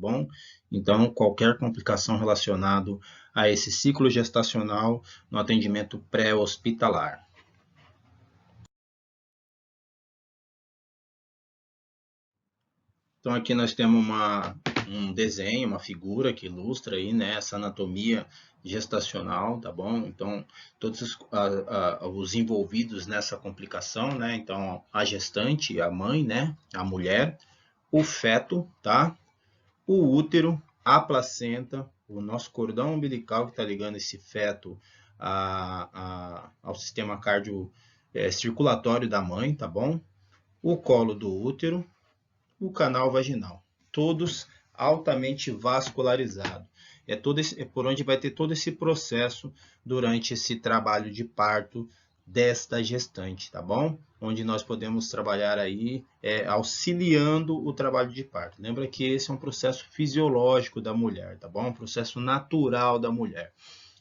bom? Então, qualquer complicação relacionada a esse ciclo gestacional no atendimento pré-hospitalar. Então, aqui nós temos um desenho, uma figura que ilustra aí, né, essa anatomia gestacional, tá bom? Então, todos os envolvidos nessa complicação, né? Então, a gestante, a mãe, né? A mulher, o feto, tá? O útero, a placenta, o nosso cordão umbilical que está ligando esse feto ao sistema cardiocirculatório da mãe, tá bom? O colo do útero, o canal vaginal, todos altamente vascularizados. É por onde vai ter todo esse processo durante esse trabalho de parto desta gestante, tá bom? Onde nós podemos trabalhar aí auxiliando o trabalho de parto. Lembra que esse é um processo fisiológico da mulher, tá bom? Um processo natural da mulher.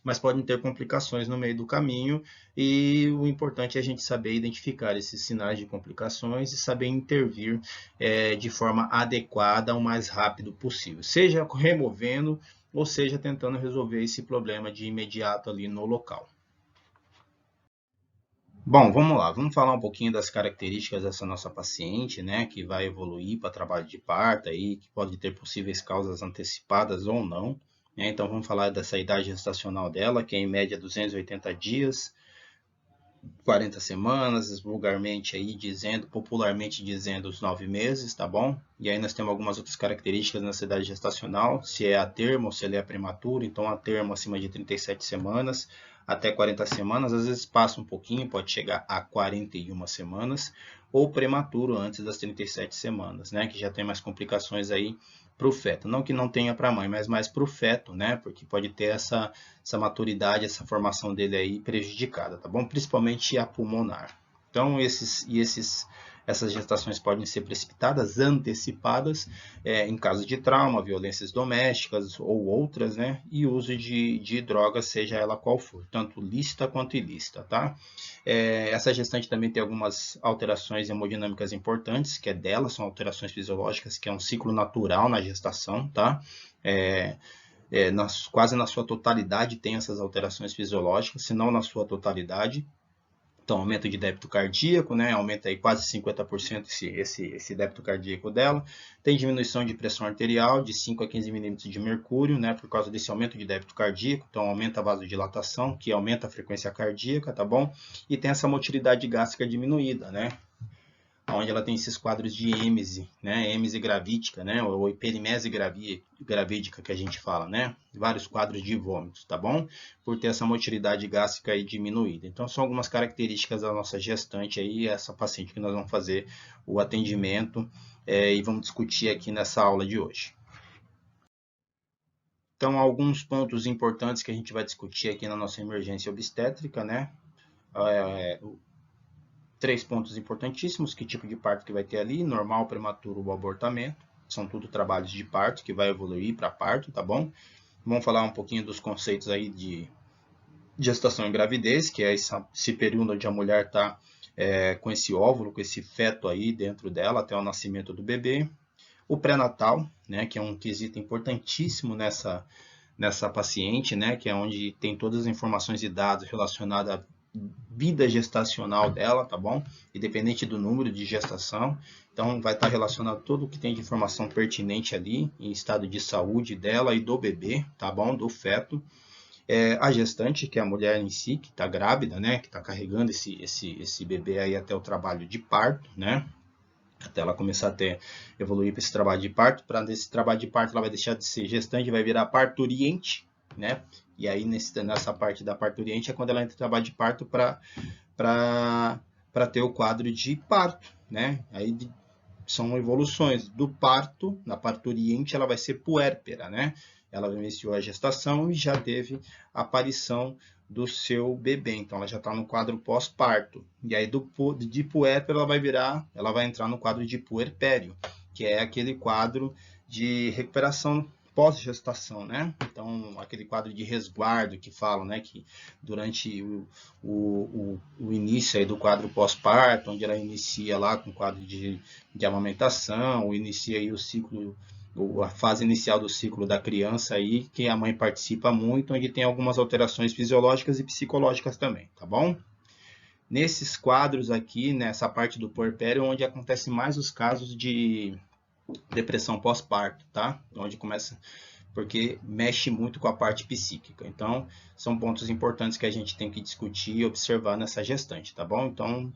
Mas podem ter complicações no meio do caminho e o importante é a gente saber identificar esses sinais de complicações e saber intervir de forma adequada o mais rápido possível, seja removendo ou seja tentando resolver esse problema de imediato ali no local. Bom, vamos lá, vamos falar um pouquinho das características dessa nossa paciente, né, que vai evoluir para trabalho de parto aí, que pode ter possíveis causas antecipadas ou não, né? Então vamos falar dessa idade gestacional dela, que é em média 280 dias, 40 semanas, vulgarmente aí dizendo, popularmente dizendo os 9 meses, tá bom? E aí nós temos algumas outras características nessa idade gestacional, se é a termo ou se ele é prematuro, então a termo acima de 37 semanas, até 40 semanas, às vezes passa um pouquinho, pode chegar a 41 semanas, ou prematuro antes das 37 semanas, né? Que já tem mais complicações aí para o feto. Não que não tenha para a mãe, mas mais para o feto, né? Porque pode ter essa maturidade, essa formação dele aí prejudicada, tá bom? Principalmente a pulmonar. Então, essas gestações podem ser precipitadas, antecipadas, em caso de trauma, violências domésticas ou outras, né? E uso de drogas, seja ela qual for, tanto lícita quanto ilícita, tá? Essa gestante também tem algumas alterações hemodinâmicas importantes, que é dela, são alterações fisiológicas, que é um ciclo natural na gestação, tá? Quase na sua totalidade tem essas alterações fisiológicas, se não na sua totalidade. Então, aumento de débito cardíaco, né? Aumenta aí quase 50% esse débito cardíaco dela. Tem diminuição de pressão arterial de 5 a 15 milímetros de mercúrio, né? Por causa desse aumento de débito cardíaco. Então, aumenta a vasodilatação, que aumenta a frequência cardíaca, tá bom? E tem essa motilidade gástrica diminuída, né? Onde ela tem esses quadros de êmese, né? Êmese gravídica, né? Ou hiperimese gravídica que a gente fala, né? Vários quadros de vômitos, tá bom? Por ter essa motilidade gástrica aí diminuída. Então, são algumas características da nossa gestante aí, essa paciente que nós vamos fazer o atendimento e vamos discutir aqui nessa aula de hoje. Então, alguns pontos importantes que a gente vai discutir aqui na nossa emergência obstétrica, né? 3 pontos importantíssimos, que tipo de parto que vai ter ali, normal, prematuro ou abortamento. São tudo trabalhos de parto que vai evoluir para parto, tá bom? Vamos falar um pouquinho dos conceitos aí de gestação e gravidez, que é esse período onde a mulher está com esse óvulo, com esse feto aí dentro dela até o nascimento do bebê. O pré-natal, né, que é um quesito importantíssimo nessa paciente, né, que é onde tem todas as informações e dados relacionados à vida gestacional dela, tá bom? Independente do número de gestação. Então, vai estar relacionado tudo o que tem de informação pertinente ali, em estado de saúde dela e do bebê, tá bom? Do feto. A gestante, que é a mulher em si, que está grávida, né? Que está carregando esse bebê aí até o trabalho de parto, né? Até ela começar a evoluir para esse trabalho de parto. Para nesse trabalho de parto, ela vai deixar de ser gestante, vai virar parturiente, né? E aí, nessa parte da parturiente é quando ela entra no trabalho de parto para ter o quadro de parto, né? Aí são evoluções do parto, na parturiente ela vai ser puérpera, né? Ela iniciou a gestação e já teve a aparição do seu bebê, então ela já está no quadro pós-parto. E aí de puérpera ela vai entrar no quadro de puerpério, que é aquele quadro de recuperação pós-gestação, né? Então, aquele quadro de resguardo que falam, né? Que durante o início aí do quadro pós-parto, onde ela inicia lá com o quadro de amamentação, inicia aí o ciclo a fase inicial do ciclo da criança aí, que a mãe participa muito, onde tem algumas alterações fisiológicas e psicológicas também, tá bom? Nesses quadros aqui, nessa parte do puerpério, onde acontece mais os casos de depressão pós-parto, tá? Onde começa, porque mexe muito com a parte psíquica. Então, são pontos importantes que a gente tem que discutir e observar nessa gestante, tá bom? Então,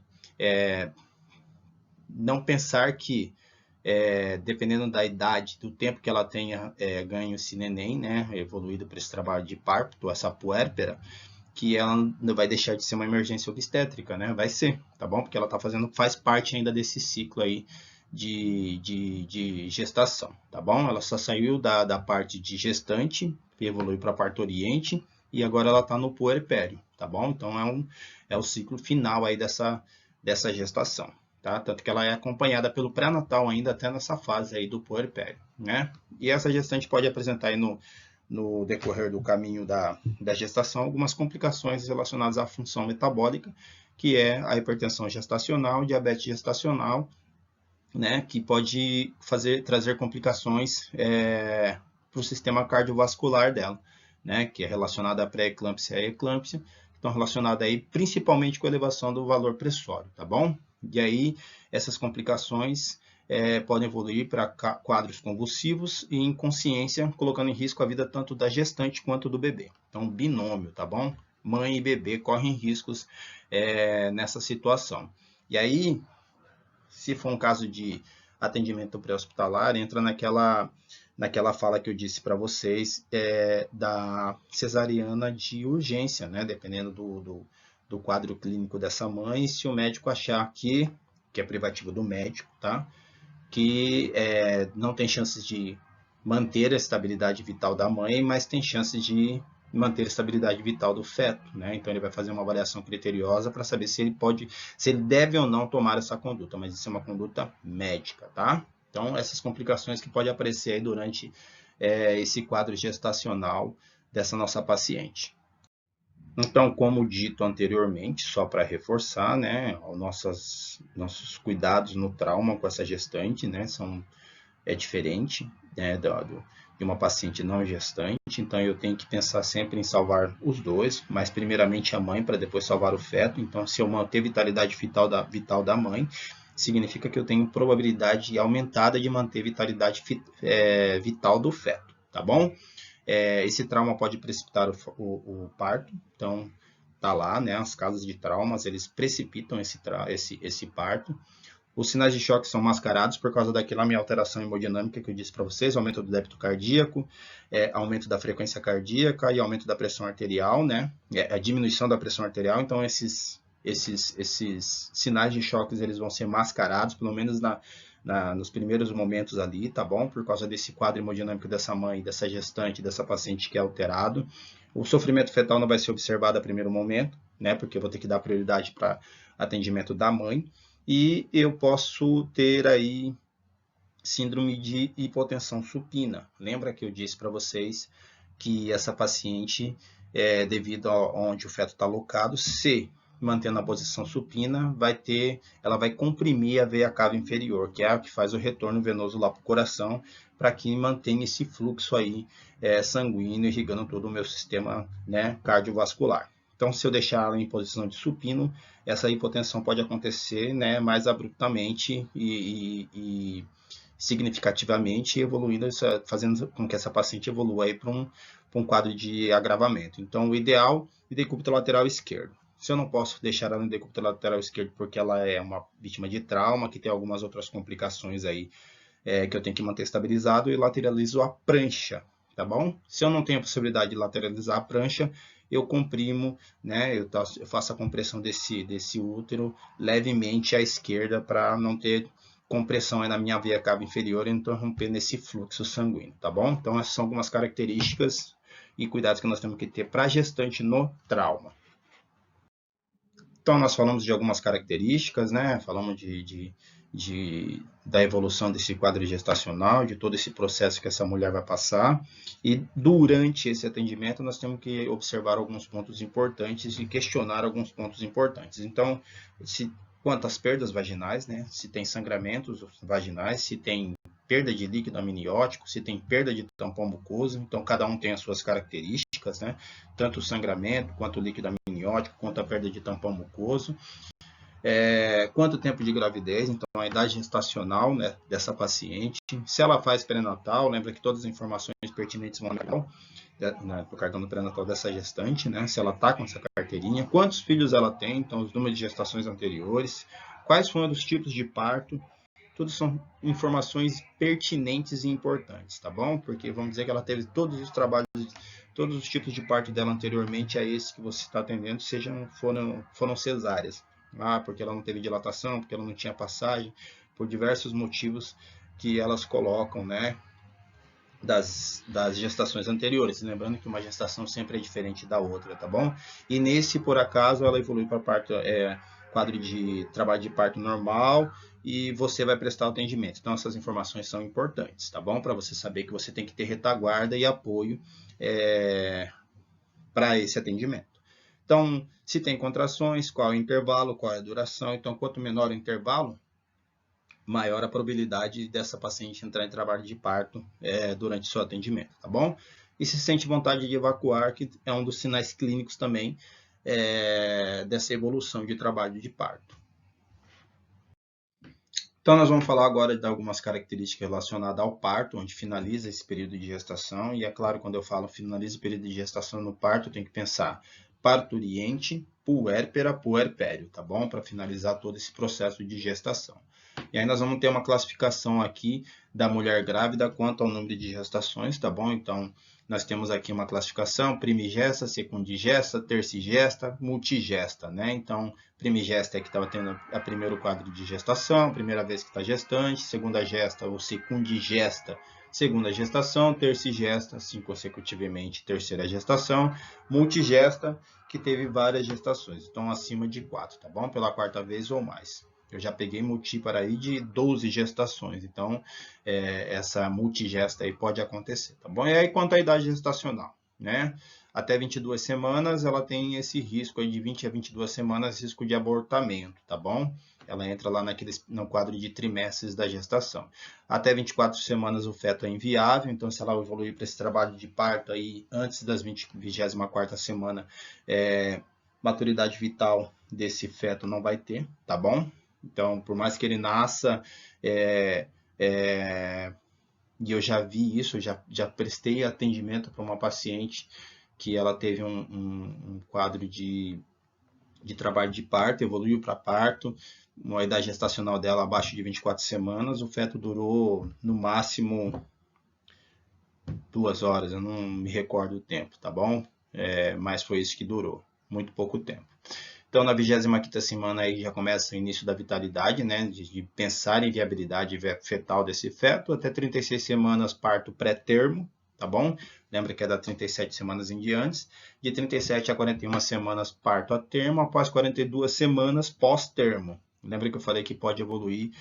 não pensar que, dependendo da idade, do tempo que ela tenha ganho esse neném, né, evoluído para esse trabalho de parto, essa puérpera, que ela não vai deixar de ser uma emergência obstétrica, né? Vai ser, tá bom? Porque ela tá faz parte ainda desse ciclo aí de gestação, tá bom? Ela só saiu da parte de gestante, evoluiu para parturiente, e agora ela está no puerpério, tá bom? Então é o ciclo final aí dessa gestação, tá? Tanto que ela é acompanhada pelo pré-natal ainda até nessa fase aí do puerpério, né? E essa gestante pode apresentar aí no decorrer do caminho da gestação algumas complicações relacionadas à função metabólica, que é a hipertensão gestacional, diabetes gestacional, né, que pode trazer complicações para o sistema cardiovascular dela, né, que é relacionada à pré-eclâmpsia e eclâmpsia, que estão relacionadas aí principalmente com a elevação do valor pressório, tá bom? E aí essas complicações podem evoluir para quadros convulsivos e inconsciência, colocando em risco a vida tanto da gestante quanto do bebê. Então, binômio, tá bom? Mãe e bebê correm riscos nessa situação. E aí, se for um caso de atendimento pré-hospitalar, entra naquela fala que eu disse para vocês da cesariana de urgência, né? Dependendo do quadro clínico dessa mãe, se o médico achar que é privativo do médico, tá? Que não tem chances de manter a estabilidade vital da mãe, mas tem chances de manter a estabilidade vital do feto, né? Então ele vai fazer uma avaliação criteriosa para saber se ele deve ou não tomar essa conduta, mas isso é uma conduta médica, tá? Então essas complicações que podem aparecer aí durante esse quadro gestacional dessa nossa paciente. Então, como dito anteriormente, só para reforçar, né, os nossos cuidados no trauma com essa gestante, né, é diferente, né, de uma paciente não gestante, então eu tenho que pensar sempre em salvar os dois, mas primeiramente a mãe para depois salvar o feto. Então, se eu manter a vitalidade vital da mãe, significa que eu tenho probabilidade aumentada de manter a vitalidade vital do feto, tá bom? Esse trauma pode precipitar o parto, então tá lá, né? As causas de traumas, eles precipitam esse parto. Os sinais de choque são mascarados por causa daquela minha alteração hemodinâmica que eu disse para vocês, aumento do débito cardíaco, aumento da frequência cardíaca e aumento da pressão arterial, né? A diminuição da pressão arterial. Então esses sinais de choques eles vão ser mascarados, pelo menos nos primeiros momentos ali, tá bom? Por causa desse quadro hemodinâmico dessa mãe, dessa gestante, dessa paciente que é alterado. O sofrimento fetal não vai ser observado a primeiro momento, né? Porque eu vou ter que dar prioridade para atendimento da mãe. E eu posso ter aí síndrome de hipotensão supina. Lembra que eu disse para vocês que essa paciente, devido a onde o feto está alocado, se mantendo a posição supina, ela vai comprimir a veia cava inferior, que é a que faz o retorno venoso lá para o coração, para que mantenha esse fluxo aí sanguíneo irrigando todo o meu sistema, né, cardiovascular. Então, se eu deixar ela em posição de supino, essa hipotensão pode acontecer, né, mais abruptamente e significativamente, evoluindo, fazendo com que essa paciente evolua para um quadro de agravamento. Então, o ideal é decúbito lateral esquerdo. Se eu não posso deixar ela no decúbito lateral esquerdo porque ela é uma vítima de trauma, que tem algumas outras complicações aí que eu tenho que manter estabilizado, e lateralizo a prancha, tá bom? Se eu não tenho a possibilidade de lateralizar a prancha, eu comprimo, né? Eu faço a compressão desse útero levemente à esquerda para não ter compressão aí na minha veia cava inferior e interromper nesse fluxo sanguíneo, tá bom? Então essas são algumas características e cuidados que nós temos que ter para gestante no trauma. Então nós falamos de algumas características, né? Falamos da evolução desse quadro gestacional, de todo esse processo que essa mulher vai passar. E durante esse atendimento nós temos que observar alguns pontos importantes e questionar alguns pontos importantes. Então, quanto às perdas vaginais, né? Se tem sangramentos vaginais, se tem perda de líquido amniótico, se tem perda de tampão mucoso, então cada um tem as suas características, né? Tanto o sangramento, quanto o líquido amniótico, quanto a perda de tampão mucoso. Quanto tempo de gravidez, então a idade gestacional, né, dessa paciente. Se ela faz pré-natal, lembra que todas as informações pertinentes vão no cartão do pré-natal dessa gestante, né? Se ela está com essa carteirinha, quantos filhos ela tem, então os números de gestações anteriores, quais foram os tipos de parto, tudo são informações pertinentes e importantes, tá bom? Porque vamos dizer que ela teve todos os trabalhos, todos os tipos de parto dela anteriormente a esse que você está atendendo, foram cesáreas. Porque ela não teve dilatação, porque ela não tinha passagem, por diversos motivos que elas colocam, né? Das gestações anteriores, lembrando que uma gestação sempre é diferente da outra, tá bom? E nesse, por acaso, ela evolui para quadro de trabalho de parto normal e você vai prestar o atendimento. Então, essas informações são importantes, tá bom? Para você saber que você tem que ter retaguarda e apoio para esse atendimento. Então, se tem contrações, qual é o intervalo, qual é a duração. Então, quanto menor o intervalo, maior a probabilidade dessa paciente entrar em trabalho de parto durante seu atendimento, tá bom? E se sente vontade de evacuar, que é um dos sinais clínicos também dessa evolução de trabalho de parto. Então, nós vamos falar agora de algumas características relacionadas ao parto, onde finaliza esse período de gestação. E é claro, quando eu falo finaliza o período de gestação no parto, eu tenho que pensar parturiente, puérpera, puerpério, tá bom? Para finalizar todo esse processo de gestação. E aí nós vamos ter uma classificação aqui da mulher grávida quanto ao número de gestações, tá bom? Então, nós temos aqui uma classificação: primigesta, secundigesta, tercigesta, multigesta, né? Então, primigesta é que estava tendo a primeiro quadro de gestação, primeira vez que está gestante, segunda gesta ou secundigesta, segunda gestação, tercigesta, assim consecutivamente, terceira gestação, multigesta, que teve várias gestações, então acima de 4, tá bom? Pela quarta vez ou mais. Eu já peguei multípara aí de 12 gestações, então essa multigesta aí pode acontecer, tá bom? E aí quanto à idade gestacional, né? Até 22 semanas ela tem esse risco aí de 20 a 22 semanas, risco de abortamento, tá bom? Ela entra lá no quadro de trimestres da gestação. Até 24 semanas o feto é inviável, então se ela evoluir para esse trabalho de parto aí antes das 24ª semana, maturidade vital desse feto não vai ter, tá bom? Então, por mais que ele nasça, e eu já vi isso, já prestei atendimento para uma paciente que ela teve um quadro de trabalho de parto, evoluiu para parto, uma idade gestacional dela abaixo de 24 semanas, o feto durou no máximo 2 horas, eu não me recordo o tempo, tá bom? Mas foi isso que durou, muito pouco tempo. Então, na 25ª semana aí já começa o início da vitalidade, né, de pensar em viabilidade fetal desse feto, até 36 semanas parto pré-termo, tá bom? Lembra que é da 37 semanas em diante, de 37 a 41 semanas parto a termo, após 42 semanas pós-termo. Lembra que eu falei que pode evoluir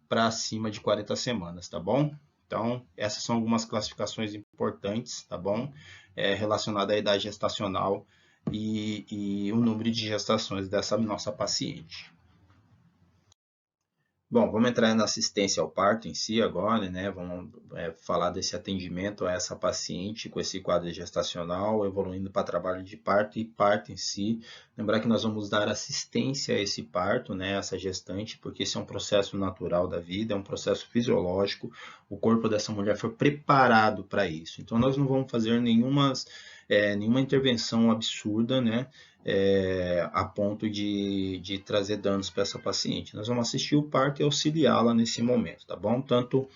para acima de 40 semanas, tá bom? Então, essas são algumas classificações importantes, tá bom? Relacionada à idade gestacional e o número de gestações dessa nossa paciente. Bom, vamos entrar na assistência ao parto em si agora, né? Vamos falar desse atendimento a essa paciente com esse quadro gestacional, evoluindo para trabalho de parto e parto em si. Lembrar que nós vamos dar assistência a esse parto, né? Essa gestante, porque esse é um processo natural da vida, é um processo fisiológico. O corpo dessa mulher foi preparado para isso. Então, nós não vamos fazer nenhuma intervenção absurda, né? A ponto de trazer danos para essa paciente. Nós vamos assistir o parto e auxiliá-la nesse momento, tá bom? Tanto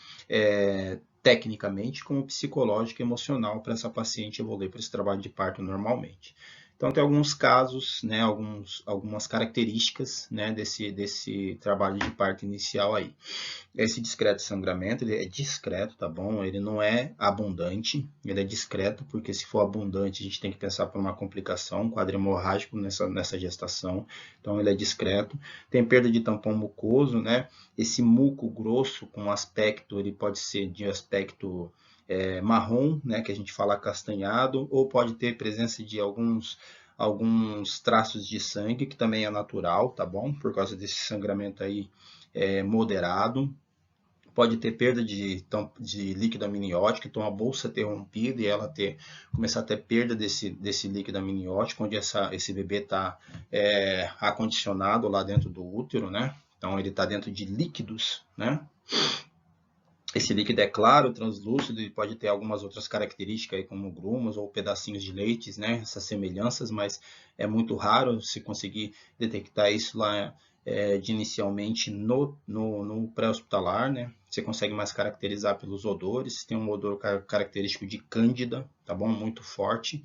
tecnicamente como psicológico e emocional para essa paciente evoluir para esse trabalho de parto normalmente. Então, tem alguns casos, né, algumas características, né, desse trabalho de parto inicial aí. Esse discreto sangramento, ele é discreto, tá bom? Ele não é abundante, ele é discreto, porque se for abundante, a gente tem que pensar por uma complicação, um quadro hemorrágico nessa gestação. Então, ele é discreto. Tem perda de tampão mucoso, né? Esse muco grosso com aspecto, ele pode ser de aspecto marrom, né? Que a gente fala castanhado, ou pode ter presença de alguns traços de sangue, que também é natural, tá bom? Por causa desse sangramento aí moderado. pode ter perda de líquido amniótico, então a bolsa ter rompido e ela começar a ter perda desse líquido amniótico, onde esse bebê está acondicionado lá dentro do útero, né? Então ele está dentro de líquidos, né? Esse líquido é claro, translúcido e pode ter algumas outras características, aí, como grumos ou pedacinhos de leites, né? Essas semelhanças, mas é muito raro se conseguir detectar isso lá inicialmente no pré-hospitalar, né? Você consegue mais caracterizar pelos odores, tem um odor característico de cândida, tá bom? Muito forte.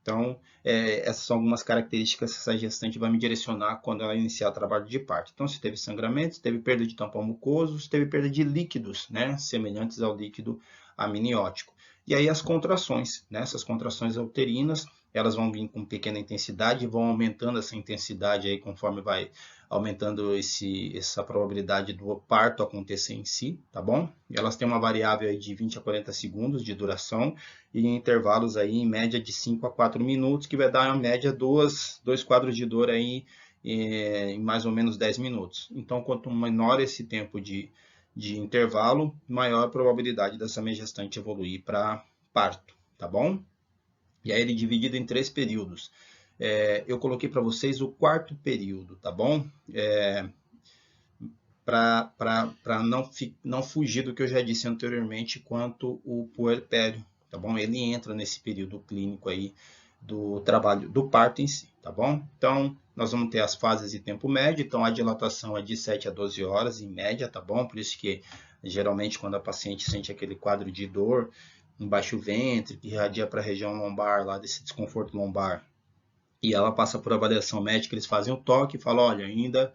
Então, essas são algumas características que essa gestante vai me direcionar quando ela iniciar o trabalho de parto. Então, se teve sangramento, se teve perda de tampão mucoso, se teve perda de líquidos, né, semelhantes ao líquido amniótico. E aí as contrações, né, essas contrações uterinas, elas vão vir com pequena intensidade, vão aumentando essa intensidade aí conforme vai aumentando essa probabilidade do parto acontecer em si, tá bom? E elas têm uma variável aí de 20 a 40 segundos de duração e em intervalos aí em média de 5 a 4 minutos, que vai dar uma média dois quadros de dor aí em mais ou menos 10 minutos. Então, quanto menor esse tempo de intervalo, maior a probabilidade dessa mãe gestante evoluir para parto, tá bom? E aí ele é dividido em 3 períodos. Eu coloquei para vocês o 4º período, tá bom? Para não fugir do que eu já disse anteriormente quanto o puerpério, tá bom? Ele entra nesse período clínico aí do trabalho, do parto em si, tá bom? Então, nós vamos ter as fases de tempo médio, então a dilatação é de 7 a 12 horas em média, tá bom? Por isso que, geralmente, quando a paciente sente aquele quadro de dor, em baixo ventre, que irradia para a região lombar, lá desse desconforto lombar, e ela passa por avaliação médica, eles fazem o toque e falam, olha, ainda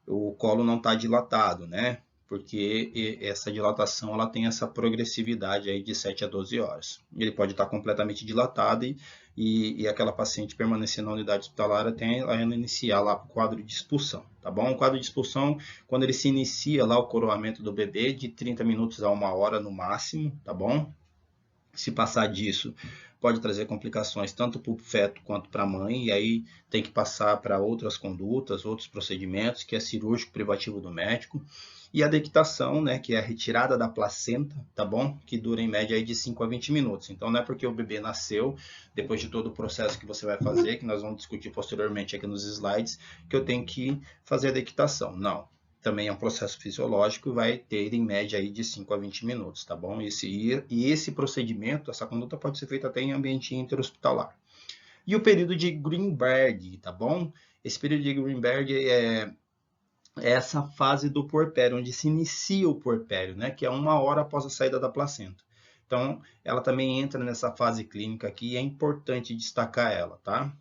o colo não está dilatado, né? Porque essa dilatação ela tem essa progressividade aí de 7 a 12 horas. Ele pode estar completamente dilatado e aquela paciente permanecer na unidade hospitalar até ela iniciar lá o quadro de expulsão, tá bom? O quadro de expulsão, quando ele se inicia lá o coroamento do bebê, de 30 minutos a 1 hora no máximo, tá bom? Se passar disso, pode trazer complicações tanto para o feto quanto para a mãe, e aí tem que passar para outras condutas, outros procedimentos, que é cirúrgico privativo do médico. E a dectação, né, que é a retirada da placenta, tá bom? Que dura em média aí de 5 a 20 minutos. Então não é porque o bebê nasceu, depois de todo o processo que você vai fazer, que nós vamos discutir posteriormente aqui nos slides, que eu tenho que fazer a dectação. Não. Também é um processo fisiológico e vai ter em média aí de 5 a 20 minutos, tá bom? Esse procedimento, essa conduta pode ser feita até em ambiente interhospitalar. E o período de Greenberg, tá bom? Esse período de Greenberg é essa fase do puerpério, onde se inicia o puerpério, né? Que é 1 hora após a saída da placenta. Então, ela também entra nessa fase clínica aqui e é importante destacar ela, tá?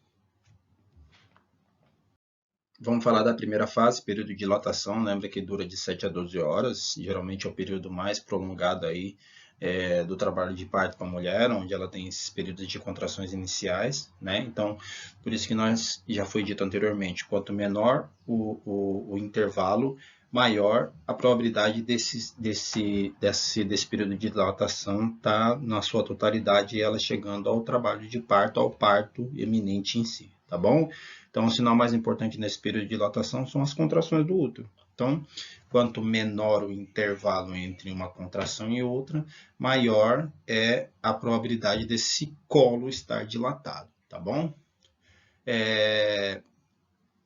Vamos falar da primeira fase, período de dilatação, lembra que dura de 7 a 12 horas, geralmente é o período mais prolongado aí do trabalho de parto para a mulher, onde ela tem esses períodos de contrações iniciais, né? Então, por isso que nós, já foi dito anteriormente, quanto menor o intervalo, maior a probabilidade desse período de dilatação tá na sua totalidade, ela chegando ao trabalho de parto, ao parto iminente em si, tá bom? Então, o sinal mais importante nesse período de dilatação são as contrações do útero. Então, quanto menor o intervalo entre uma contração e outra, maior é a probabilidade desse colo estar dilatado, tá bom?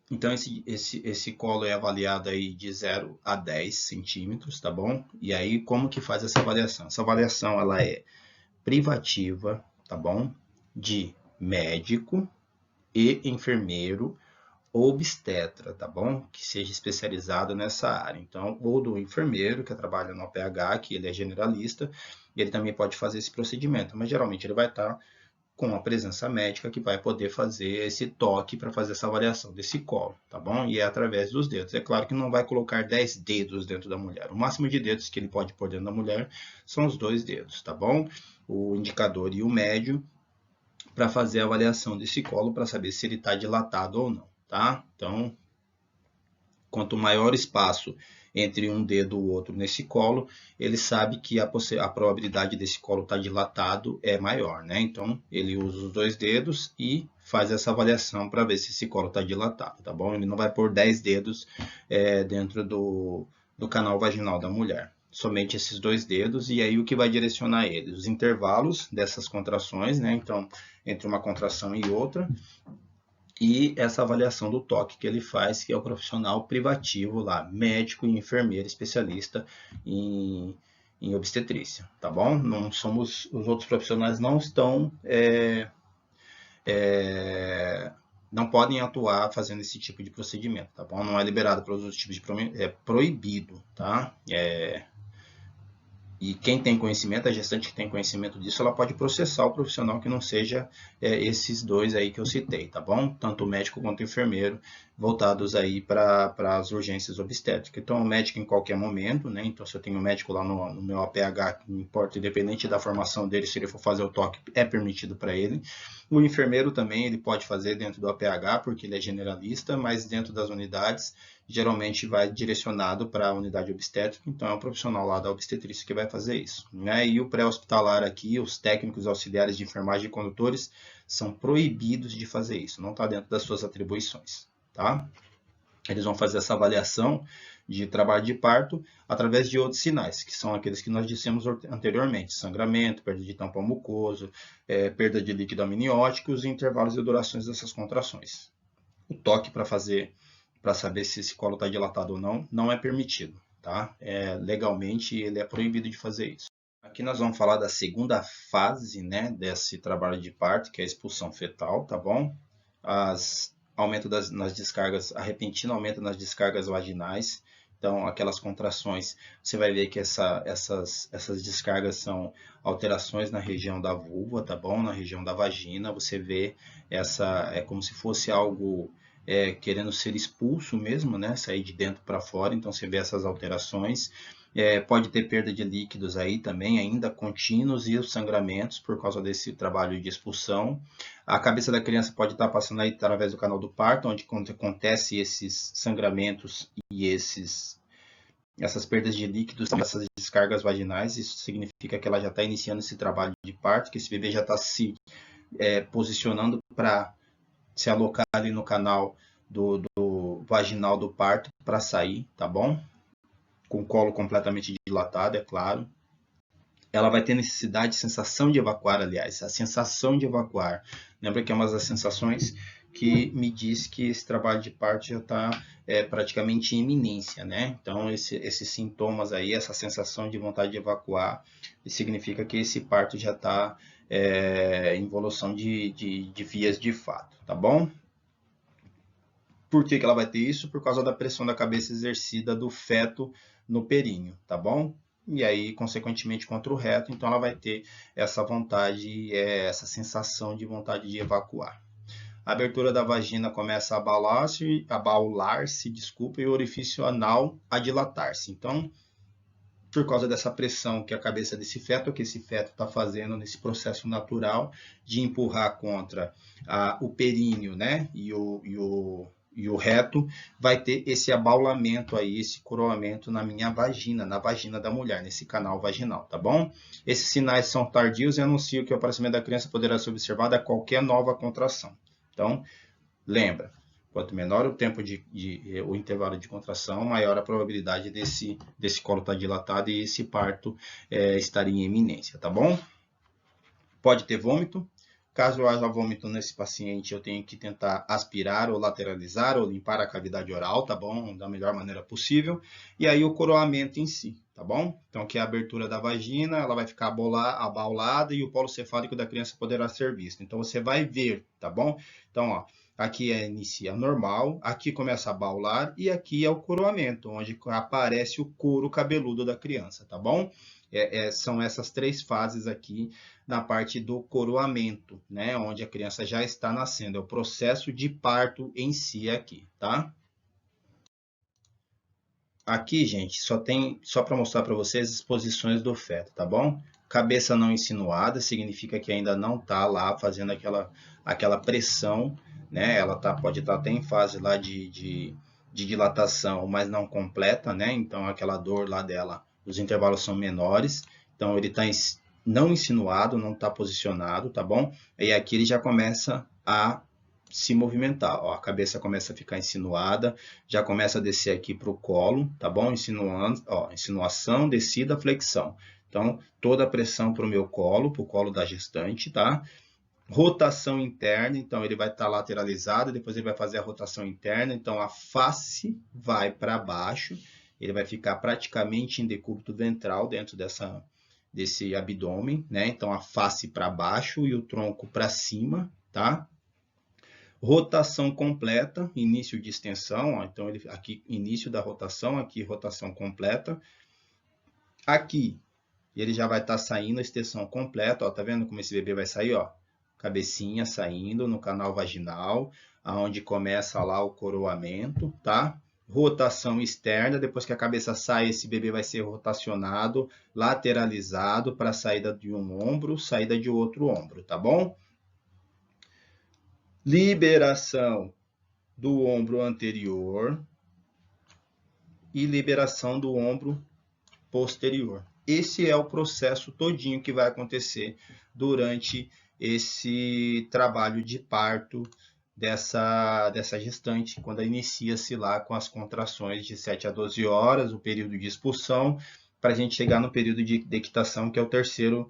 Então, esse colo é avaliado aí de 0 a 10 centímetros, tá bom? E aí, como que faz essa avaliação? Essa avaliação, ela é privativa, tá bom? De médico e enfermeiro obstetra, tá bom? Que seja especializado nessa área. Então, ou do enfermeiro, que trabalha no OPH, que ele é generalista, e ele também pode fazer esse procedimento, mas geralmente ele vai estar com a presença médica que vai poder fazer esse toque para fazer essa avaliação desse colo, tá bom? E é através dos dedos. É claro que não vai colocar 10 dedos dentro da mulher. O máximo de dedos que ele pode pôr dentro da mulher são os 2 dedos, tá bom? O indicador e o médio, para fazer a avaliação desse colo para saber se ele está dilatado ou não, tá? Então, quanto maior o espaço entre um dedo e o outro nesse colo, ele sabe que a probabilidade desse colo estar dilatado é maior, né? Então, ele usa os 2 dedos e faz essa avaliação para ver se esse colo está dilatado, tá bom? Ele não vai pôr 10 dedos dentro do canal vaginal da mulher. Somente esses 2 dedos, e aí o que vai direcionar eles? Os intervalos dessas contrações, né? Então, entre uma contração e outra, e essa avaliação do toque que ele faz, que é o profissional privativo lá, médico e enfermeiro especialista em obstetrícia, tá bom? Não somos, os outros profissionais não estão, não podem atuar fazendo esse tipo de procedimento, tá bom? Não é liberado para os outros tipos de, é proibido, tá? E quem tem conhecimento, a gestante que tem conhecimento disso, ela pode processar o profissional que não seja esses 2 aí que eu citei, tá bom? Tanto o médico quanto o enfermeiro, voltados aí para as urgências obstétricas. Então, o médico em qualquer momento, né? Então, se eu tenho um médico lá no meu APH, não importa, independente da formação dele, se ele for fazer o toque, é permitido para ele. O enfermeiro também, ele pode fazer dentro do APH, porque ele é generalista, mas dentro das unidades, geralmente vai direcionado para a unidade obstétrica, então é o profissional lá da obstetrícia que vai fazer isso, né? E o pré-hospitalar aqui, os técnicos auxiliares de enfermagem e condutores são proibidos de fazer isso, não está dentro das suas atribuições, tá? Eles vão fazer essa avaliação de trabalho de parto através de outros sinais, que são aqueles que nós dissemos anteriormente: sangramento, perda de tampão mucoso, perda de líquido amniótico, os intervalos e durações dessas contrações. O toque para saber se esse colo está dilatado ou não, não é permitido, tá? Legalmente, ele é proibido de fazer isso. Aqui nós vamos falar da segunda fase, né, desse trabalho de parto, que é a expulsão fetal, tá bom? Aumento nas descargas, a repentina aumento nas descargas vaginais. Então, aquelas contrações, você vai ver que essas descargas são alterações na região da vulva, tá bom? Na região da vagina, você vê é como se fosse algo querendo ser expulso mesmo, né? Sair de dentro para fora, então você vê essas alterações. Pode ter perda de líquidos aí também, ainda contínuos, e os sangramentos por causa desse trabalho de expulsão. A cabeça da criança pode estar passando aí através do canal do parto, onde acontece esses sangramentos e essas perdas de líquidos, essas descargas vaginais. Isso significa que ela já está iniciando esse trabalho de parto, que esse bebê já está se posicionando para se alocar ali no canal do vaginal do parto para sair, tá bom? Com o colo completamente dilatado, é claro. Ela vai ter necessidade, sensação de evacuar, aliás, a sensação de evacuar. Lembra que é uma das sensações que me diz que esse trabalho de parto já está praticamente em iminência, né? Então, esses sintomas aí, essa sensação de vontade de evacuar, significa que esse parto já está em evolução de vias de fato, tá bom? Por que ela vai ter isso? Por causa da pressão da cabeça exercida do feto no períneo, tá bom? E aí, consequentemente, contra o reto, então ela vai ter essa vontade, essa sensação de vontade de evacuar. A abertura da vagina começa a abaular-se, e o orifício anal a dilatar-se. Então, por causa dessa pressão que a cabeça desse feto, que esse feto está fazendo nesse processo natural de empurrar contra o períneo, né, e o reto, vai ter esse abaulamento aí, esse coroamento na minha vagina, na vagina da mulher, nesse canal vaginal, tá bom? Esses sinais são tardios e anunciam que o aparecimento da criança poderá ser observado a qualquer nova contração. Então, lembra, quanto menor o tempo o intervalo de contração, maior a probabilidade desse colo estar dilatado e esse parto estaria em iminência, tá bom? Pode ter vômito. Caso haja vômito nesse paciente, eu tenho que tentar aspirar ou lateralizar ou limpar a cavidade oral, tá bom? Da melhor maneira possível. E aí o coroamento em si, tá bom? Então, que é a abertura da vagina, ela vai ficar abaulada e o polo cefálico da criança poderá ser visto. Então, você vai ver, tá bom? Então, ó, aqui inicia normal, aqui começa a abaular e aqui é o coroamento, onde aparece o couro cabeludo da criança, tá bom? São essas 3 fases aqui na parte do coroamento, né? Onde a criança já está nascendo. É o processo de parto em si aqui, tá? Aqui, gente, só para mostrar para vocês as posições do feto, tá bom? Cabeça não insinuada significa que ainda não está lá fazendo aquela pressão, né? Ela pode estar até em fase lá de dilatação, mas não completa, né? Então, aquela dor lá dela, os intervalos são menores. Então, ele está não insinuado, não está posicionado, tá bom? E aqui ele já começa a se movimentar. Ó, a cabeça começa a ficar insinuada, já começa a descer aqui para o colo, tá bom? Insinuando, ó, insinuação, descida, flexão. Então, toda a pressão para o meu colo, para o colo da gestante, tá? Rotação interna, então ele vai estar lateralizado, depois ele vai fazer a rotação interna, então a face vai para baixo, ele vai ficar praticamente em decúbito ventral dentro desse abdômen, né? Então a face para baixo e o tronco para cima, tá? Rotação completa, início de extensão, ó, então ele aqui início da rotação, aqui rotação completa. Aqui ele já vai estar saindo a extensão completa, ó, tá vendo como esse bebê vai sair, ó? Cabecinha saindo no canal vaginal, aonde começa lá o coroamento, tá? Rotação externa, depois que a cabeça sai, esse bebê vai ser rotacionado, lateralizado para saída de um ombro, saída de outro ombro, tá bom? Liberação do ombro anterior e liberação do ombro posterior. Esse é o processo todinho que vai acontecer durante esse trabalho de parto dessa gestante, quando inicia-se lá com as contrações de 7 a 12 horas, o período de expulsão, para a gente chegar no período de dectação, que é o terceiro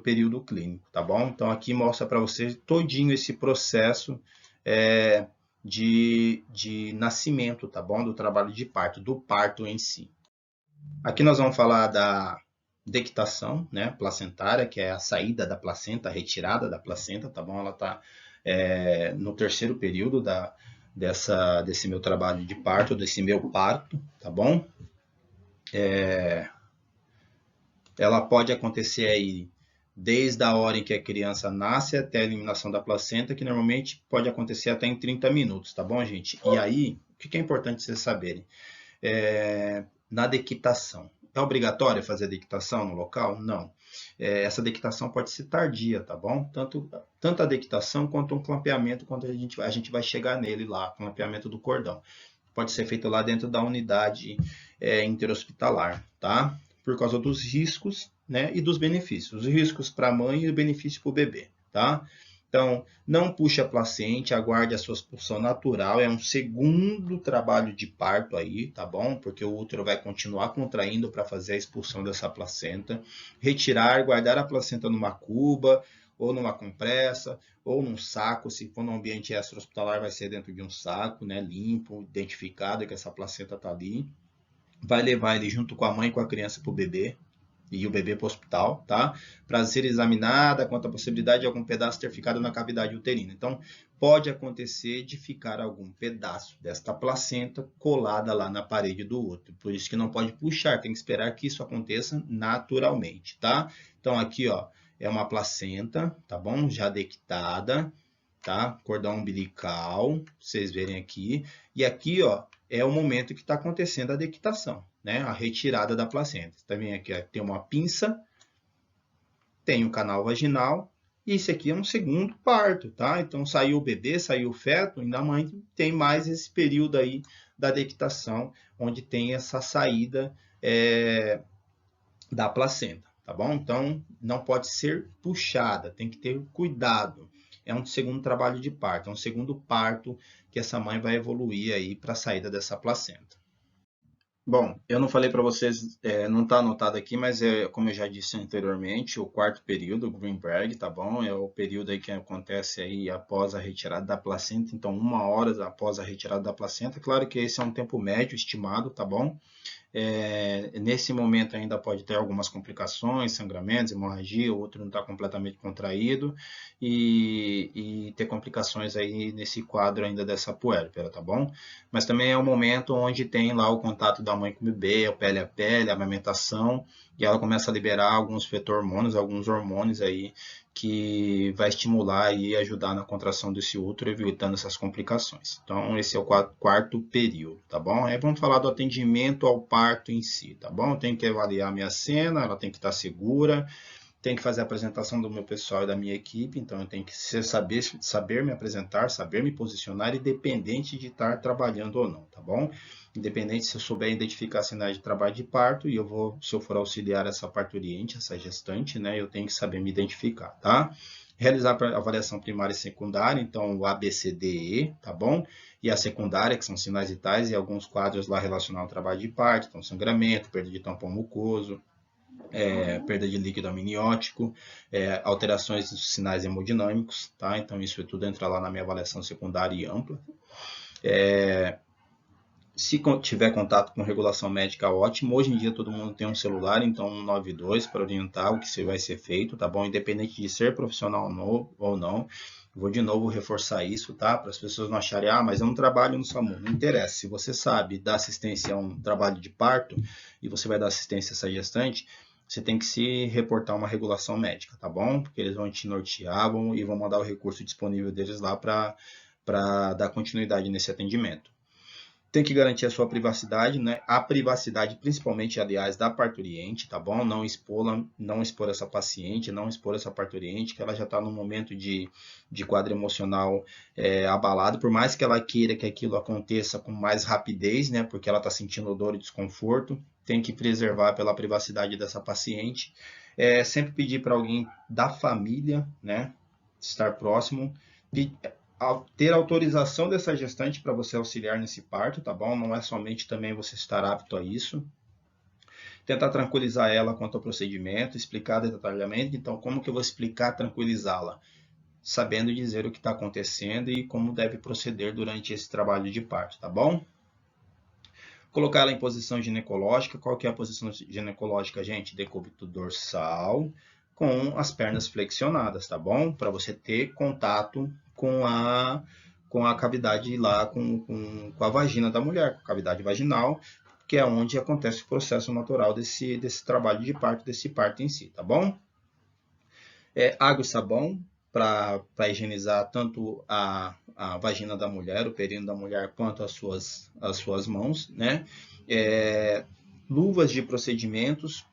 período clínico, tá bom? Então, aqui mostra para vocês todinho esse processo de nascimento, tá bom? Do trabalho de parto, do parto em si. Aqui nós vamos falar da dectação, né, placentária, que é a saída da placenta, a retirada da placenta, tá bom? Ela está no terceiro período desse meu trabalho de parto, desse meu parto, tá bom? Ela pode acontecer aí desde a hora em que a criança nasce até a eliminação da placenta, que normalmente pode acontecer até em 30 minutos, tá bom, gente? E aí, o que é importante vocês saberem? Na dectação. É obrigatório fazer a dectação no local? Não. Essa dectação pode ser tardia, tá bom? Tanto a dectação quanto um clampeamento, quando a gente vai chegar nele lá, clampeamento do cordão. Pode ser feito lá dentro da unidade interhospitalar, tá? Por causa dos riscos, né, e dos benefícios. Os riscos para a mãe e o benefício para o bebê, tá? Então, não puxe a placenta, aguarde a sua expulsão natural, é um segundo trabalho de parto aí, tá bom? Porque o útero vai continuar contraindo para fazer a expulsão dessa placenta. Retirar, guardar a placenta numa cuba, ou numa compressa, ou num saco, se for no ambiente extra-hospitalar vai ser dentro de um saco, né, limpo, identificado que essa placenta está ali. Vai levar ele junto com a mãe e com a criança para o bebê, e o bebê para o hospital, tá? Para ser examinada quanto à possibilidade de algum pedaço ter ficado na cavidade uterina. Então, pode acontecer de ficar algum pedaço desta placenta colada lá na parede do útero. Por isso que não pode puxar, tem que esperar que isso aconteça naturalmente, tá? Então, aqui, ó, é uma placenta, tá bom? Já dectada, tá? Cordão umbilical, vocês verem aqui. E aqui, ó, é o momento que está acontecendo a dectação, né? A retirada da placenta. Também aqui ó, tem uma pinça, tem o canal vaginal, e esse aqui é um segundo parto, tá? Então saiu o bebê, saiu o feto, e na mãe tem mais esse período aí da dectação, onde tem essa saída da placenta, tá bom? Então não pode ser puxada, tem que ter cuidado. É um segundo trabalho de parto, é um segundo parto que essa mãe vai evoluir aí para a saída dessa placenta. Bom, eu não falei para vocês, não está anotado aqui, mas como eu já disse anteriormente, o quarto período, o Greenberg, tá bom? É o período aí que acontece aí após a retirada da placenta, então 1 hora após a retirada da placenta. Claro que esse é um tempo médio estimado, tá bom? Nesse momento ainda pode ter algumas complicações, sangramentos, hemorragia, o outro não está completamente contraído e ter complicações aí nesse quadro ainda dessa puérpera, tá bom? Mas também é um momento onde tem lá o contato da mãe com o bebê, o pele a pele, a amamentação, e ela começa a liberar alguns fetormônios, alguns hormônios aí que vai estimular e ajudar na contração desse útero, evitando essas complicações. Então, esse é o quarto período, tá bom? Aí vamos falar do atendimento ao parto em si, tá bom? Eu tenho que avaliar a minha cena, ela tem que estar segura, tenho que fazer a apresentação do meu pessoal e da minha equipe, então eu tenho que saber me apresentar, saber me posicionar, independente de estar trabalhando ou não, tá bom? Independente se eu souber identificar sinais de trabalho de parto, e se eu for auxiliar essa parturiente, essa gestante, né, eu tenho que saber me identificar, tá? Realizar a avaliação primária e secundária, então o ABCDE, tá bom? E a secundária, que são sinais vitais e alguns quadros lá relacionados ao trabalho de parto, então sangramento, perda de tampão mucoso, perda de líquido amniótico, alterações dos sinais hemodinâmicos, tá? Então isso tudo entra lá na minha avaliação secundária e ampla. Se tiver contato com regulação médica, ótimo. Hoje em dia todo mundo tem um celular, então 192 para orientar o que vai ser feito, tá bom? Independente de ser profissional novo ou não. Vou de novo reforçar isso, tá? Para as pessoas não acharem, mas eu não trabalho no SAMU. Não interessa. Se você sabe dar assistência a um trabalho de parto e você vai dar assistência a essa gestante, você tem que se reportar uma regulação médica, tá bom? Porque eles vão te nortear e vão mandar o recurso disponível deles lá para dar continuidade nesse atendimento. Tem que garantir a sua privacidade, né? A privacidade, principalmente, aliás, da parturiente, tá bom? Não expor essa paciente, não expor essa parturiente, que ela já está num momento de quadro emocional abalado, por mais que ela queira que aquilo aconteça com mais rapidez, né? Porque ela está sentindo dor e desconforto, tem que preservar pela privacidade dessa paciente. Sempre pedir para alguém da família, né? Estar próximo, ter autorização dessa gestante para você auxiliar nesse parto, tá bom? Não é somente também você estar apto a isso. Tentar tranquilizar ela quanto ao procedimento, explicar detalhadamente. Então, como que eu vou explicar, tranquilizá-la? Sabendo dizer o que está acontecendo e como deve proceder durante esse trabalho de parto, tá bom? Colocar ela em posição ginecológica. Qual que é a posição ginecológica, gente? Decúbito dorsal com as pernas flexionadas, tá bom? Para você ter contato com a cavidade lá, com a vagina da mulher, com a cavidade vaginal, que é onde acontece o processo natural desse trabalho de parto, desse parto em si, tá bom? Água e sabão para higienizar tanto a vagina da mulher, o períneo da mulher, quanto as suas mãos, né? Luvas de procedimentos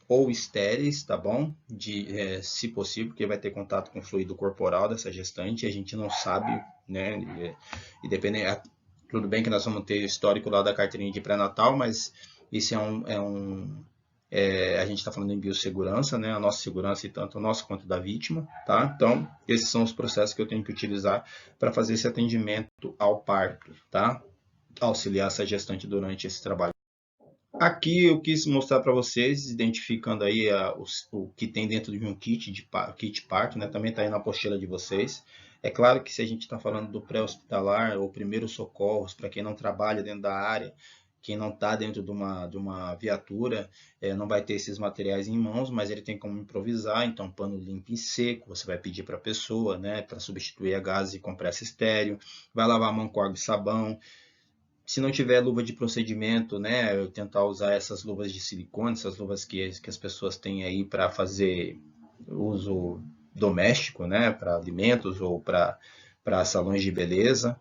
ou estéreis, tá bom? Se possível, porque vai ter contato com o fluido corporal dessa gestante, a gente não sabe, né? E dependendo, tudo bem que nós vamos ter histórico lá da carteirinha de pré-natal, mas isso a gente está falando em biossegurança, né? A nossa segurança e tanto a nossa quanto da vítima, tá? Então, esses são os processos que eu tenho que utilizar para fazer esse atendimento ao parto, tá? Auxiliar essa gestante durante esse trabalho. Aqui eu quis mostrar para vocês, identificando aí o que tem dentro de um kit parto, né? Também está aí na apostila de vocês. É claro que se a gente está falando do pré-hospitalar ou primeiros socorros, para quem não trabalha dentro da área, quem não está dentro de uma viatura, não vai ter esses materiais em mãos, mas ele tem como improvisar. Então, pano limpo e seco, você vai pedir para a pessoa, né? Para substituir a gaze e compressa estéreo. Vai lavar a mão com água e sabão. Se não tiver luva de procedimento, né, eu tentar usar essas luvas de silicone, essas luvas que as pessoas têm aí para fazer uso doméstico, né, para alimentos ou para salões de beleza,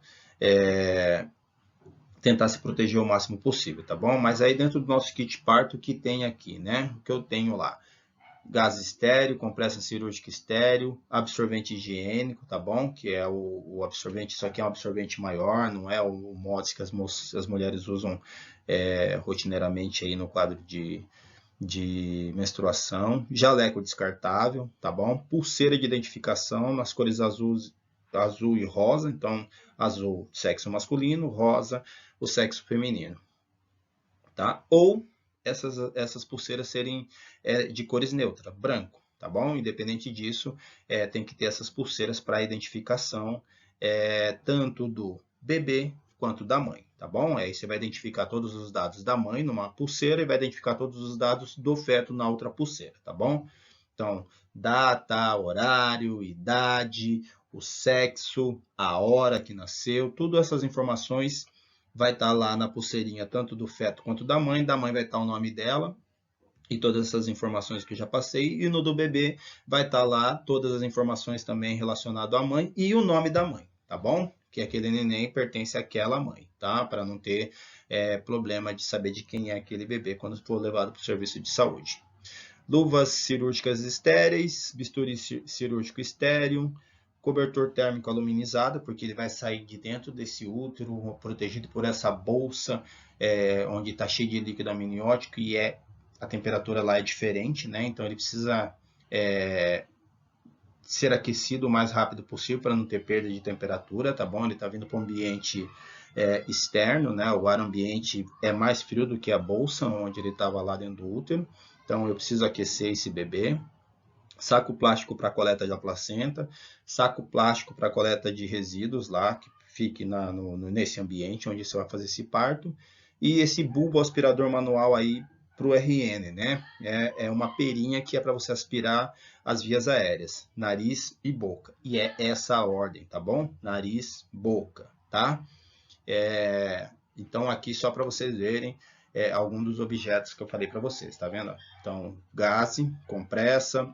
tentar se proteger o máximo possível, tá bom? Mas aí dentro do nosso kit parto, o que tem aqui, né, o que eu tenho lá? Gás estéreo, compressa cirúrgica estéreo, absorvente higiênico, tá bom? Que é o absorvente, isso aqui é um absorvente maior, não é o MODS que as mulheres usam rotineiramente aí no quadro de menstruação. Jaleco descartável, tá bom? Pulseira de identificação nas cores azul e rosa, então azul, sexo masculino, rosa, o sexo feminino, tá? Ou essas pulseiras serem de cores neutras, branco, tá bom? Independente disso, tem que ter essas pulseiras para identificação tanto do bebê quanto da mãe, tá bom? Aí você vai identificar todos os dados da mãe numa pulseira e vai identificar todos os dados do feto na outra pulseira, tá bom? Então, data, horário, idade, o sexo, a hora que nasceu, todas essas informações vai estar lá na pulseirinha, tanto do feto quanto da mãe vai estar o nome dela e todas essas informações que eu já passei, e no do bebê vai estar lá todas as informações também relacionadas à mãe e o nome da mãe, tá bom? Que aquele neném pertence àquela mãe, tá? Para não ter problema de saber de quem é aquele bebê quando for levado para o serviço de saúde. Luvas cirúrgicas estéreis, bisturi cirúrgico estéreo, cobertor térmico aluminizado, porque ele vai sair de dentro desse útero, protegido por essa bolsa, onde está cheio de líquido amniótico e a temperatura lá é diferente, né? Então ele precisa ser aquecido o mais rápido possível para não ter perda de temperatura, tá bom? Ele está vindo para um ambiente externo, né? O ar ambiente é mais frio do que a bolsa onde ele estava lá dentro do útero, então eu preciso aquecer esse bebê. Saco plástico para coleta da placenta, saco plástico para coleta de resíduos lá, que fique nesse ambiente onde você vai fazer esse parto, e esse bulbo aspirador manual aí para o RN, né? É uma perinha que é para você aspirar as vias aéreas, nariz e boca. E é essa a ordem, tá bom? Nariz, boca, tá? Então, aqui só para vocês verem alguns dos objetos que eu falei para vocês, tá vendo? Então, gaze, compressa,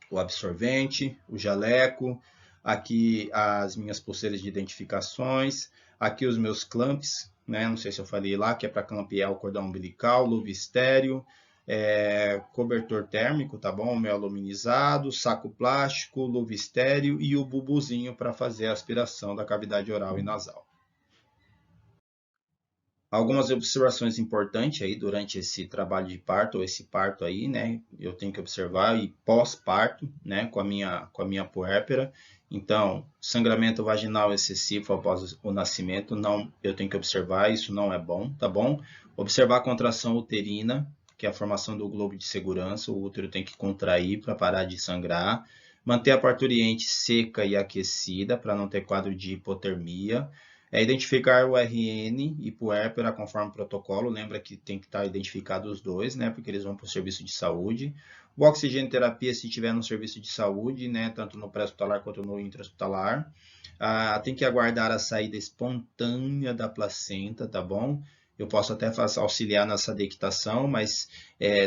o absorvente, o jaleco, aqui as minhas pulseiras de identificações, aqui os meus clamps, né? Não sei se eu falei lá, que é para clampear o cordão umbilical, luva estéreo, cobertor térmico, tá bom? Meu aluminizado, saco plástico, luva estéreo e o bubuzinho para fazer a aspiração da cavidade oral e nasal. Algumas observações importantes aí durante esse trabalho de parto, ou esse parto aí, né? Eu tenho que observar e pós-parto, né? Com a minha puérpera. Então, sangramento vaginal excessivo após o nascimento, não, eu tenho que observar, isso não é bom, tá bom? Observar a contração uterina, que é a formação do globo de segurança, o útero tem que contrair para parar de sangrar. Manter a parturiente seca e aquecida para não ter quadro de hipotermia. Identificar o RN e puérpera conforme protocolo, lembra que tem que estar identificado os dois, né, porque eles vão para o serviço de saúde. O oxigenoterapia, se tiver no serviço de saúde, né, tanto no pré-hospitalar quanto no intra-hospitalar. Tem que aguardar a saída espontânea da placenta, tá bom? Eu posso até auxiliar nessa dectação, mas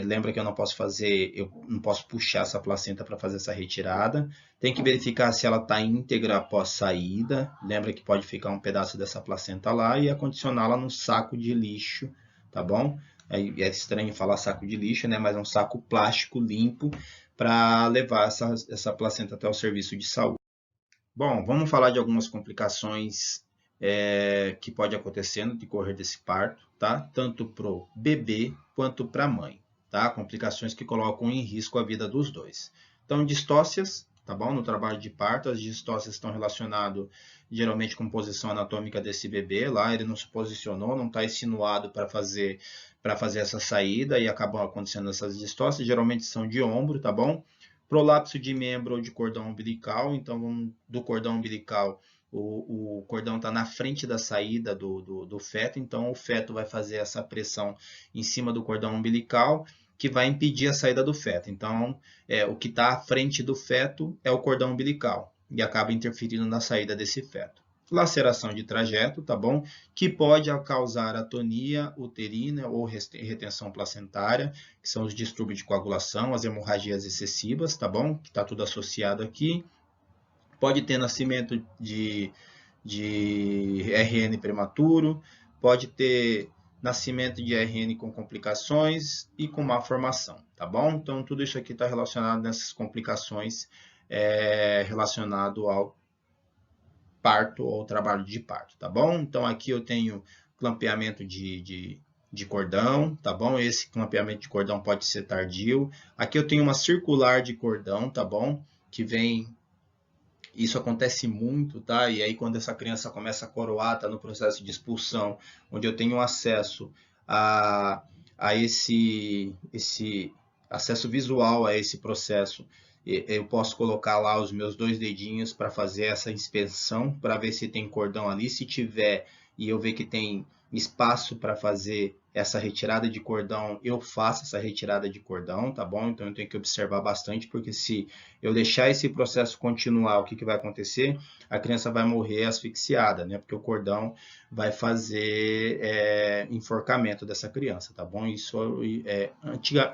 lembra que eu não posso puxar essa placenta para fazer essa retirada. Tem que verificar se ela está íntegra após saída. Lembra que pode ficar um pedaço dessa placenta lá e acondicioná-la num saco de lixo, tá bom? É estranho falar saco de lixo, né? Mas é um saco plástico limpo para levar essa placenta até o serviço de saúde. Bom, vamos falar de algumas complicações que pode acontecer no decorrer desse parto, tá? Tanto para o bebê quanto para a mãe, tá? Complicações que colocam em risco a vida dos dois. Então, distócias, tá bom? No trabalho de parto, as distócias estão relacionadas geralmente com a posição anatômica desse bebê. Lá ele não se posicionou, não está insinuado para fazer essa saída e acabam acontecendo essas distócias. Geralmente são de ombro, tá bom? Prolapso de membro ou de cordão umbilical. Então, do cordão umbilical, o cordão está na frente da saída do feto, então o feto vai fazer essa pressão em cima do cordão umbilical, que vai impedir a saída do feto. Então, o que está à frente do feto é o cordão umbilical, e acaba interferindo na saída desse feto. Laceração de trajeto, tá bom? Que pode causar atonia uterina ou retenção placentária, que são os distúrbios de coagulação, as hemorragias excessivas, tá bom? Que está tudo associado aqui. Pode ter nascimento de RN prematuro, pode ter nascimento de RN com complicações e com má formação, tá bom? Então, tudo isso aqui está relacionado nessas complicações relacionado ao parto ou trabalho de parto, tá bom? Então, aqui eu tenho clampeamento de cordão, tá bom? Esse clampeamento de cordão pode ser tardio. Aqui eu tenho uma circular de cordão, tá bom? Que vem... Isso acontece muito, tá? E aí, quando essa criança começa a coroar, tá no processo de expulsão, onde eu tenho acesso a esse acesso visual a esse processo, eu posso colocar lá os meus 2 dedinhos para fazer essa inspeção, para ver se tem cordão ali. Se tiver e eu ver que tem espaço para fazer essa retirada de cordão, eu faço essa retirada de cordão, tá bom? Então eu tenho que observar bastante, porque se eu deixar esse processo continuar, o que vai acontecer? A criança vai morrer asfixiada, né? Porque o cordão vai fazer enforcamento dessa criança, tá bom? Isso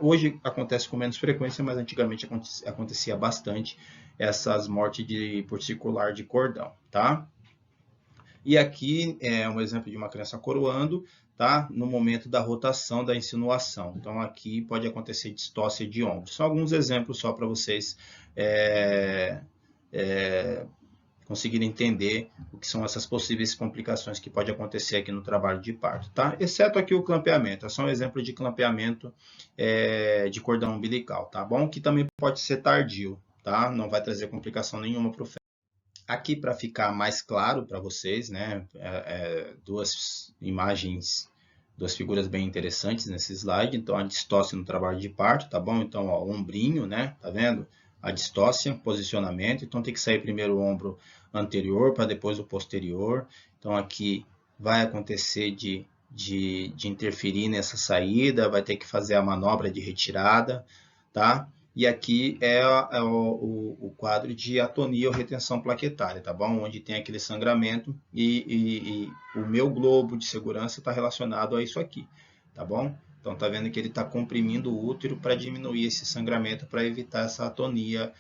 hoje acontece com menos frequência, mas antigamente acontecia bastante essas mortes por circular de cordão, tá? E aqui é um exemplo de uma criança coroando, tá? No momento da rotação da insinuação. Então, aqui pode acontecer distócia de ombro. São alguns exemplos só para vocês conseguirem entender o que são essas possíveis complicações que pode acontecer aqui no trabalho de parto, tá? Exceto aqui o clampeamento. É só um exemplo de clampeamento de cordão umbilical, tá bom? Que também pode ser tardio, tá? Não vai trazer complicação nenhuma para o feto. Aqui, para ficar mais claro para vocês, né, duas imagens, duas figuras bem interessantes nesse slide. Então, a distócia no trabalho de parto, tá bom? Então, ó, o ombrinho, né, tá vendo? A distócia, posicionamento. Então, tem que sair primeiro o ombro anterior para depois o posterior. Então, aqui vai acontecer de interferir nessa saída, vai ter que fazer a manobra de retirada, tá? E aqui é o quadro de atonia ou retenção plaquetária, tá bom? Onde tem aquele sangramento e o meu globo de segurança está relacionado a isso aqui, tá bom? Então, tá vendo que ele está comprimindo o útero para diminuir esse sangramento, para evitar essa atonia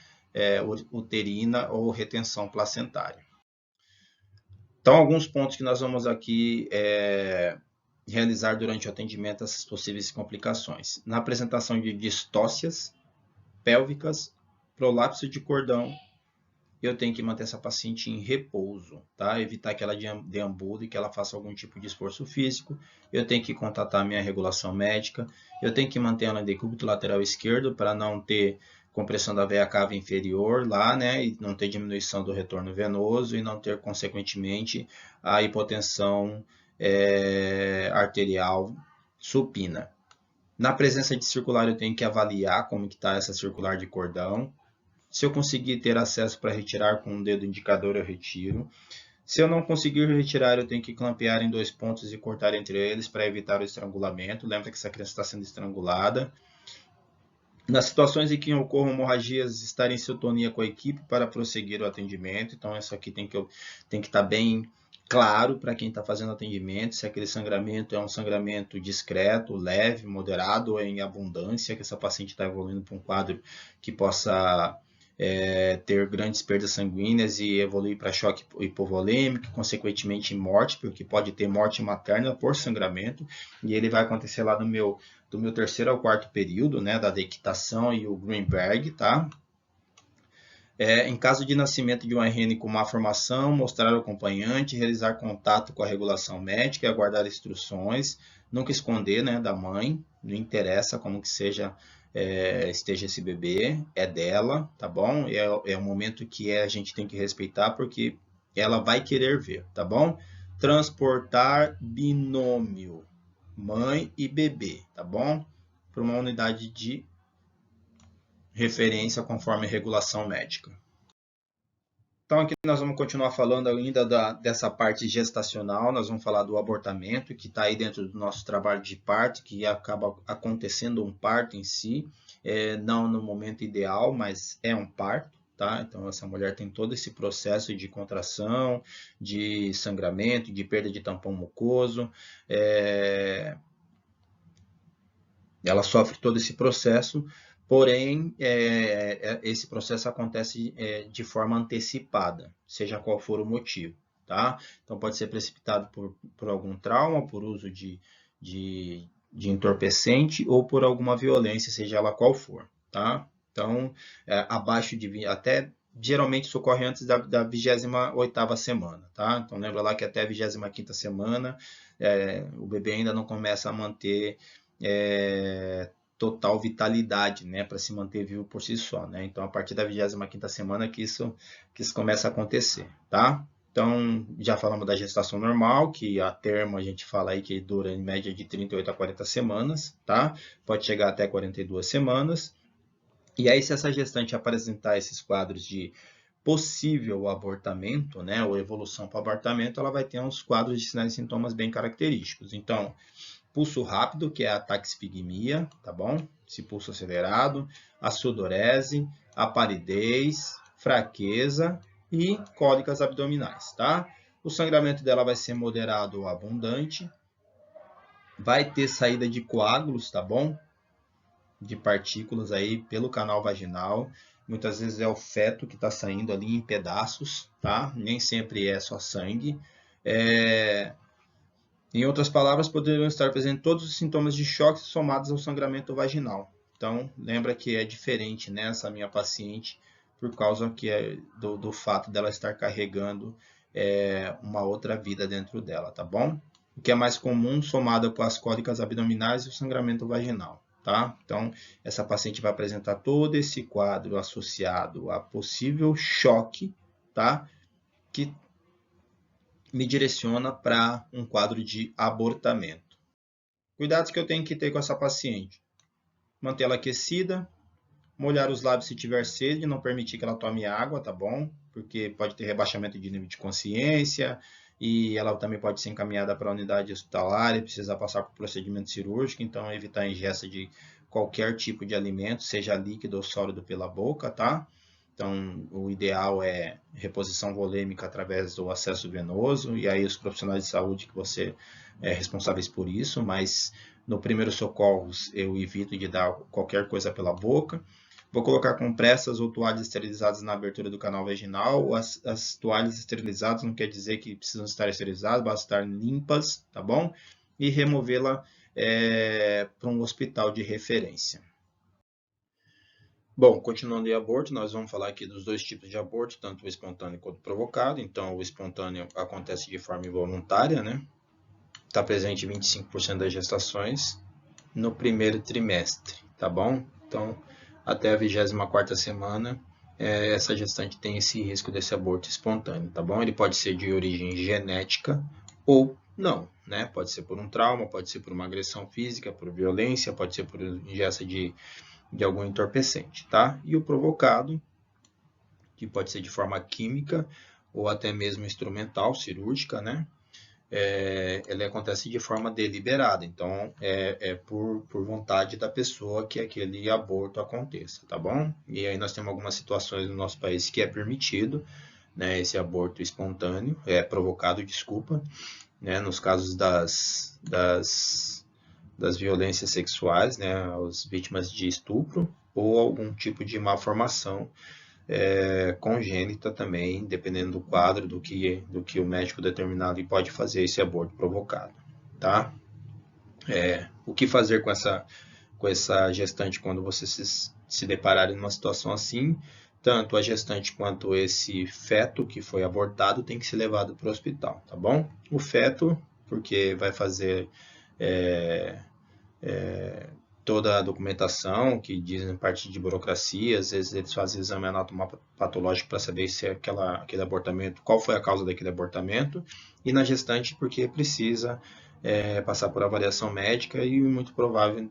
uterina ou retenção placentária. Então, alguns pontos que nós vamos aqui realizar durante o atendimento, essas possíveis complicações. Na apresentação de distócias pélvicas, prolapso de cordão, eu tenho que manter essa paciente em repouso, tá? Evitar que ela deambule, que ela faça algum tipo de esforço físico. Eu tenho que contatar a minha regulação médica. Eu tenho que manter ela em decúbito lateral esquerdo para não ter compressão da veia cava inferior lá, né? E não ter diminuição do retorno venoso e não ter, consequentemente, a hipotensão arterial supina. Na presença de circular, eu tenho que avaliar como está essa circular de cordão. Se eu conseguir ter acesso para retirar com um dedo indicador, eu retiro. Se eu não conseguir retirar, eu tenho que clampear em 2 pontos e cortar entre eles para evitar o estrangulamento. Lembra que essa criança está sendo estrangulada. Nas situações em que ocorram hemorragias, estar em sintonia com a equipe para prosseguir o atendimento. Então, isso aqui tem que estar bem claro para quem está fazendo atendimento, se aquele sangramento é um sangramento discreto, leve, moderado ou em abundância, que essa paciente está evoluindo para um quadro que possa ter grandes perdas sanguíneas e evoluir para choque hipovolêmico, consequentemente morte, porque pode ter morte materna por sangramento, e ele vai acontecer lá do meu 3º ao 4º período, né, da dequitação e o Greenberg, tá? Em caso de nascimento de um RN com má formação, mostrar ao acompanhante, realizar contato com a regulação médica e aguardar instruções, nunca esconder, né, da mãe, não interessa como que esteja esse bebê, é dela, tá bom? É um momento que a gente tem que respeitar, porque ela vai querer ver, tá bom? Transportar binômio, mãe e bebê, tá bom? Para uma unidade de referência conforme a regulação médica. Então, aqui nós vamos continuar falando ainda dessa parte gestacional, nós vamos falar do abortamento, que está aí dentro do nosso trabalho de parto, que acaba acontecendo um parto em si, não no momento ideal, mas é um parto, tá? Então, essa mulher tem todo esse processo de contração, de sangramento, de perda de tampão mucoso, ela sofre todo esse processo, porém, esse processo acontece de forma antecipada, seja qual for o motivo, tá? Então, pode ser precipitado por algum trauma, por uso de entorpecente ou por alguma violência, seja ela qual for, tá? Então, abaixo de... até geralmente isso ocorre antes da 28ª semana, tá? Então, lembra lá que até a 25ª semana, o bebê ainda não começa a manter... total vitalidade, né, para se manter vivo por si só, né? Então, a partir da 25ª semana que isso começa a acontecer, tá? Então, já falamos da gestação normal, que a termo a gente fala aí que dura em média de 38 a 40 semanas, tá? Pode chegar até 42 semanas. E aí, se essa gestante apresentar esses quadros de possível abortamento, né, ou evolução para abortamento, ela vai ter uns quadros de sinais e sintomas bem característicos. Então, pulso rápido, que é a taquipigmia, tá bom? Esse pulso acelerado, a sudorese, a palidez, fraqueza e cólicas abdominais, tá? O sangramento dela vai ser moderado ou abundante. Vai ter saída de coágulos, tá bom? De partículas aí pelo canal vaginal. Muitas vezes é o feto que está saindo ali em pedaços, tá? Nem sempre é só sangue. Em outras palavras, poderiam estar presentes todos os sintomas de choque somados ao sangramento vaginal. Então, lembra que é diferente, né, essa minha paciente, por causa do fato dela estar carregando uma outra vida dentro dela, tá bom? O que é mais comum, somado com as cólicas abdominais e o sangramento vaginal, tá? Então, essa paciente vai apresentar todo esse quadro associado a possível choque, tá? Que me direciona para um quadro de abortamento. Cuidados que eu tenho que ter com essa paciente: mantê-la aquecida, molhar os lábios se tiver sede, não permitir que ela tome água, tá bom? Porque pode ter rebaixamento de nível de consciência e ela também pode ser encaminhada para a unidade hospitalar e precisar passar por procedimento cirúrgico, então evitar a ingesta de qualquer tipo de alimento, seja líquido ou sólido pela boca, tá? Então, o ideal é reposição volêmica através do acesso venoso, e aí os profissionais de saúde que você é responsáveis por isso, mas no primeiro socorros eu evito de dar qualquer coisa pela boca. Vou colocar compressas ou toalhas esterilizadas na abertura do canal vaginal. As toalhas esterilizadas não quer dizer que precisam estar esterilizadas, basta estar limpas, tá bom? E removê-la para um hospital de referência. Bom, continuando em aborto, nós vamos falar aqui dos dois tipos de aborto, tanto o espontâneo quanto o provocado. Então, o espontâneo acontece de forma involuntária, né? Está presente em 25% das gestações no primeiro trimestre, tá bom? Então, até a 24ª semana, essa gestante tem esse risco desse aborto espontâneo, tá bom? Ele pode ser de origem genética ou não, né? Pode ser por um trauma, pode ser por uma agressão física, por violência, pode ser por ingesta de algum entorpecente, tá? E o provocado, que pode ser de forma química ou até mesmo instrumental, cirúrgica, né? Ele acontece de forma deliberada, então por vontade da pessoa que aquele aborto aconteça, tá bom? E aí nós temos algumas situações no nosso país que é permitido, né, esse aborto espontâneo, provocado, desculpa, né, nos casos das violências sexuais, né, as vítimas de estupro ou algum tipo de malformação congênita também, dependendo do quadro, do que o médico determinado e pode fazer esse aborto provocado, tá? O que fazer com essa gestante quando você se deparar em uma situação assim? Tanto a gestante quanto esse feto que foi abortado tem que ser levado para o hospital, tá bom? O feto, porque vai fazer toda a documentação que dizem parte de burocracia, às vezes eles fazem exame anatomopatológico para saber se aquele abortamento, qual foi a causa daquele abortamento, e na gestante porque precisa passar por avaliação médica e muito provável,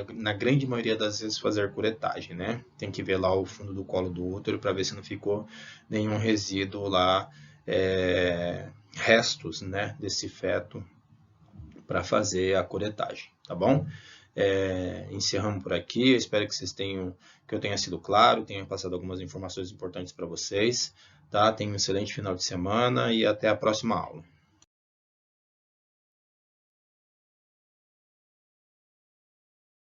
na grande maioria das vezes, fazer curetagem, né? Tem que ver lá o fundo do colo do útero para ver se não ficou nenhum resíduo lá, restos, né, desse feto para fazer a curetagem, tá bom? Encerramos por aqui, eu espero que eu tenha sido claro, tenha passado algumas informações importantes para vocês, tá? Tenham um excelente final de semana e até a próxima aula.